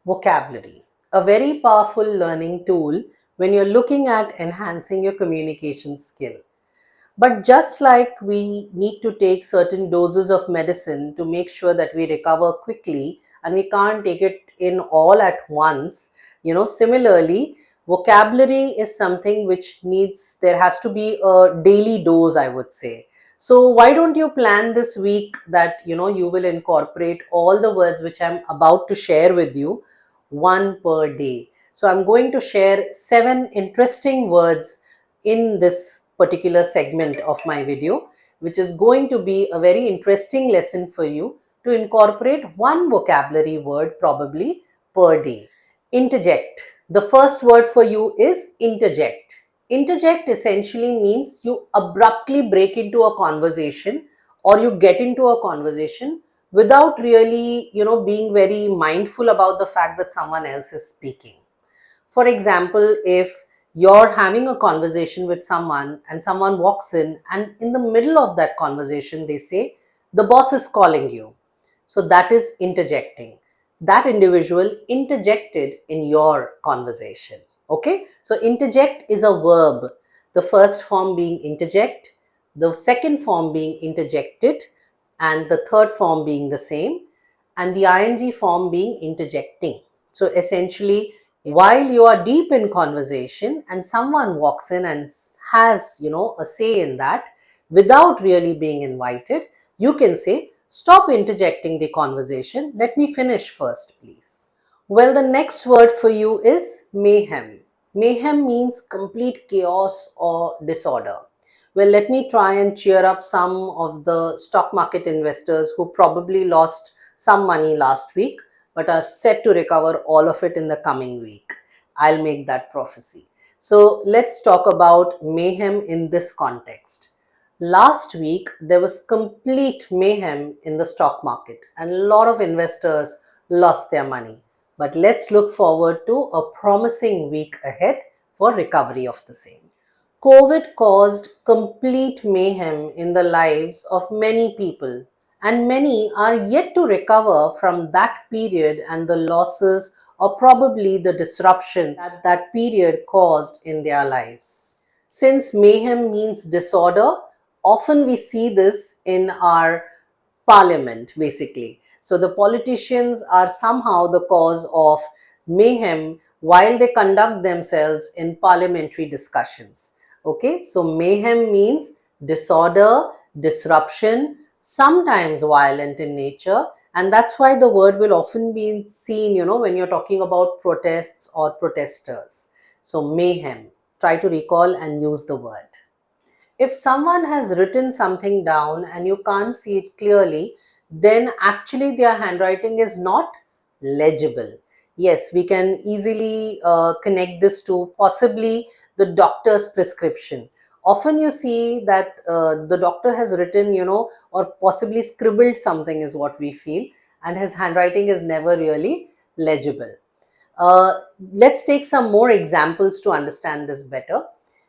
Vocabulary, a very powerful learning tool when you're looking at enhancing your communication skill. But just like we need to take certain doses of medicine to make sure that we recover quickly and we can't take it in all at once, similarly, vocabulary is something which needs, there has to be a daily dose, I would say. So why don't you plan this week that, you will incorporate all the words which I'm about to share with you, one per day. So I'm going to share 7 interesting words in this particular segment of my video, which is going to be a very interesting lesson for you to incorporate one vocabulary word probably per day. Interject. The first word for you is interject. Interject essentially means you abruptly break into a conversation or you get into a conversation without really, being very mindful about the fact that someone else is speaking. For example, if you're having a conversation with someone and someone walks in the middle of that conversation, they say, the boss is calling you. So that is interjecting. That individual interjected in your conversation. Okay. So interject is a verb. The first form being interject, the second form being interjected, and the third form being the same, and the ing form being interjecting. So essentially, while you are deep in conversation and someone walks in and has, a say in that without really being invited, you can say, stop interjecting the conversation. Let me finish first, please. Well, the next word for you is mayhem. Mayhem means complete chaos or disorder. Well, let me try and cheer up some of the stock market investors who probably lost some money last week but are set to recover all of it in the coming week. I'll make that prophecy. So let's talk about mayhem in this context. Last week, there was complete mayhem in the stock market and a lot of investors lost their money. But let's look forward to a promising week ahead for recovery of the same. COVID caused complete mayhem in the lives of many people, and many are yet to recover from that period and the losses or probably the disruption that that period caused in their lives. Since mayhem means disorder, often we see this in our parliament basically. So the politicians are somehow the cause of mayhem while they conduct themselves in parliamentary discussions. Okay, so mayhem means disorder, disruption, sometimes violent in nature, and that's why the word will often be seen, when you're talking about protests or protesters. So mayhem, try to recall and use the word. If someone has written something down and you can't see it clearly, then actually their handwriting is not legible. Yes, we can easily connect this to possibly the doctor's prescription. Often you see that the doctor has written, or possibly scribbled something is what we feel, and his handwriting is never really legible. Let's take some more examples to understand this better.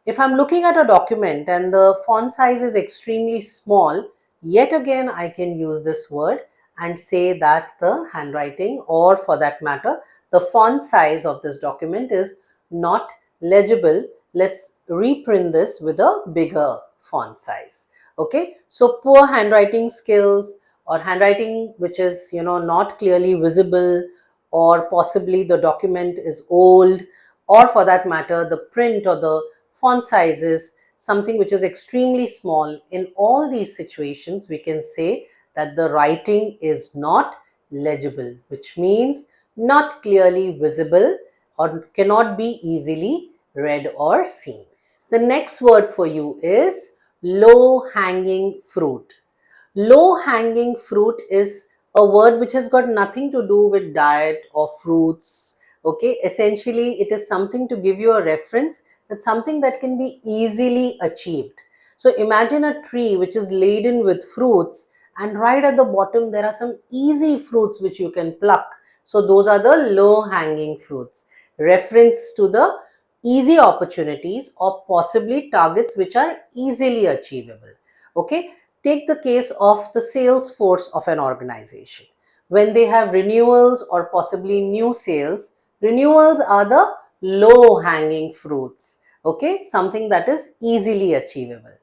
If I'm looking at a document and the font size is extremely small, yet again I can use this word and say that the handwriting, or for that matter, the font size of this document is not legible. Let's reprint this with a bigger font size. Okay, so poor handwriting skills or handwriting which is, not clearly visible, or possibly the document is old, or for that matter, the print or the font size is something which is extremely small. In all these situations, we can say that the writing is not legible, which means not clearly visible or cannot be easily read or seen. The next word for you is low hanging fruit. Low hanging fruit is a word which has got nothing to do with diet or fruits. Okay, essentially it is something to give you a reference that something that can be easily achieved. So imagine a tree which is laden with fruits, and right at the bottom there are some easy fruits which you can pluck. So those are the low hanging fruits. Reference to the easy opportunities or possibly targets which are easily achievable. Okay, take the case of the sales force of an organization. When they have renewals or possibly new sales, renewals are the low hanging fruits, okay, something that is easily achievable.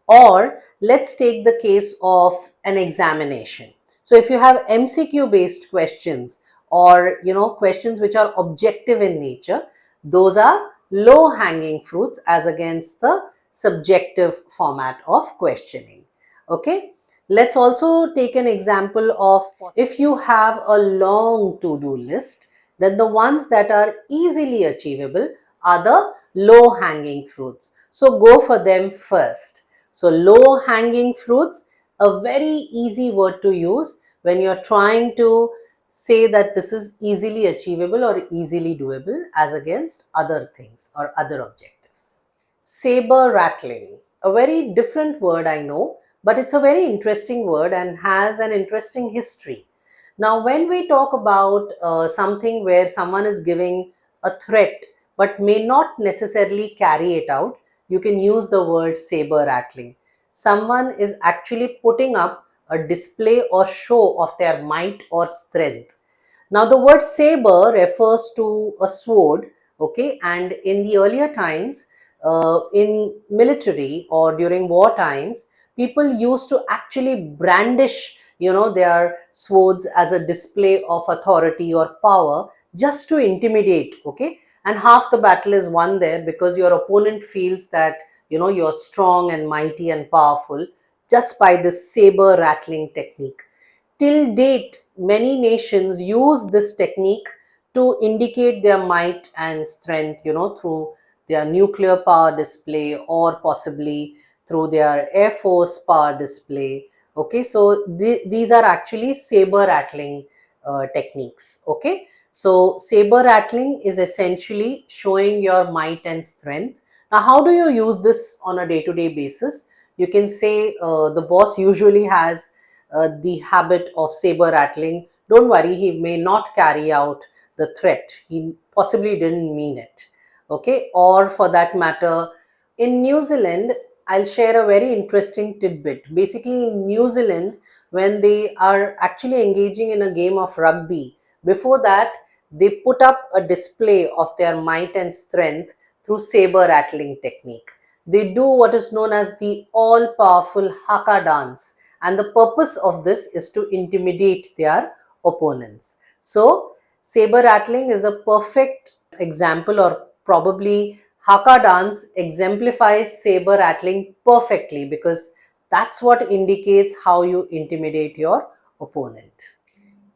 Or let's take the case of an examination. So if you have MCQ based questions, or questions which are objective in nature, those are low hanging fruits as against the subjective format of questioning. Okay, let's also take an example of, if you have a long to do list, then the ones that are easily achievable are the low hanging fruits. So go for them first. So low hanging fruits, a very easy word to use when you're trying to say that this is easily achievable or easily doable as against other things or other objectives. Saber rattling, a very different word, I know, but it's a very interesting word and has an interesting history. Now, when we talk about something where someone is giving a threat but may not necessarily carry it out, you can use the word saber rattling. Someone is actually putting up a display or show of their might or strength. Now, the word saber refers to a sword, okay, and in the earlier times, in military or during war times, people used to actually brandish, their swords as a display of authority or power, just to intimidate, okay, and half the battle is won there because your opponent feels that, you're strong and mighty and powerful just by this saber rattling technique. Till date, many nations use this technique to indicate their might and strength, through their nuclear power display or possibly through their air force power display. Okay, so these are actually saber rattling techniques. Okay, so saber rattling is essentially showing your might and strength. Now, how do you use this on a day-to-day basis? You can say the boss usually has the habit of saber rattling. Don't worry, he may not carry out the threat. He possibly didn't mean it. Okay, or for that matter, in New Zealand, I'll share a very interesting tidbit. Basically, in New Zealand, when they are actually engaging in a game of rugby, before that, they put up a display of their might and strength through saber rattling technique. They do what is known as the all powerful haka dance, and the purpose of this is to intimidate their opponents. So saber rattling is a perfect example, or probably haka dance exemplifies saber rattling perfectly, because that's what indicates how you intimidate your opponent.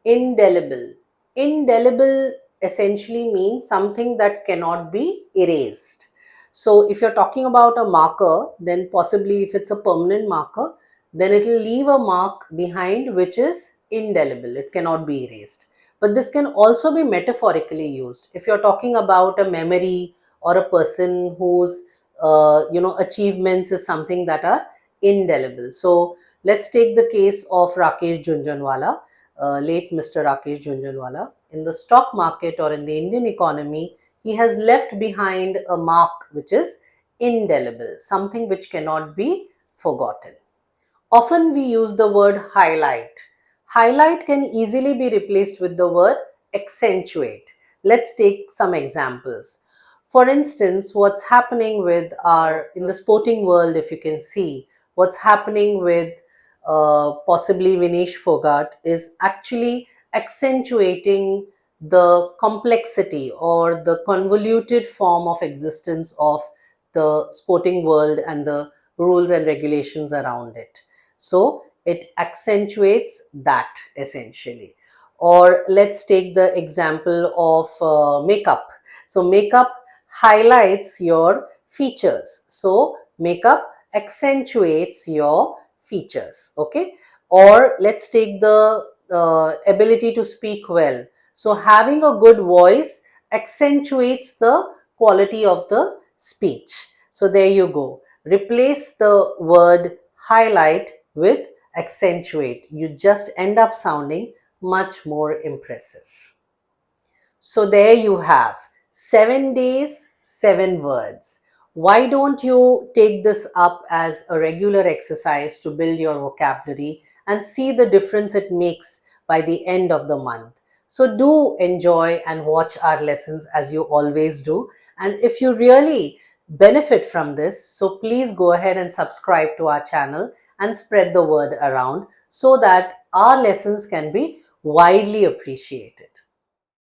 Indelible. Indelible essentially means something that cannot be erased. So if you're talking about a marker, then possibly if it's a permanent marker, then it will leave a mark behind which is indelible. It cannot be erased. But this can also be metaphorically used. If you're talking about a memory or a person whose achievements is something that are indelible. So let's take the case of Rakesh Junjanwala, late Mr. Rakesh Junjanwala. In the stock market or in the Indian economy, he has left behind a mark which is indelible, something which cannot be forgotten. Often we use the word highlight. Highlight can easily be replaced with the word accentuate. Let's take some examples. For instance, what's happening with in the sporting world, if you can see, what's happening with possibly Vinesh Fogart is actually accentuating the complexity or the convoluted form of existence of the sporting world and the rules and regulations around it. So it accentuates that essentially. Or let's take the example of makeup. So makeup highlights your features. So makeup accentuates your features. Okay. Or let's take the ability to speak well. So having a good voice accentuates the quality of the speech. So there you go. Replace the word highlight with accentuate. You just end up sounding much more impressive. So there you have 7 days, 7 words. Why don't you take this up as a regular exercise to build your vocabulary and see the difference it makes by the end of the month. So do enjoy and watch our lessons as you always do. And if you really benefit from this, so please go ahead and subscribe to our channel and spread the word around so that our lessons can be widely appreciated.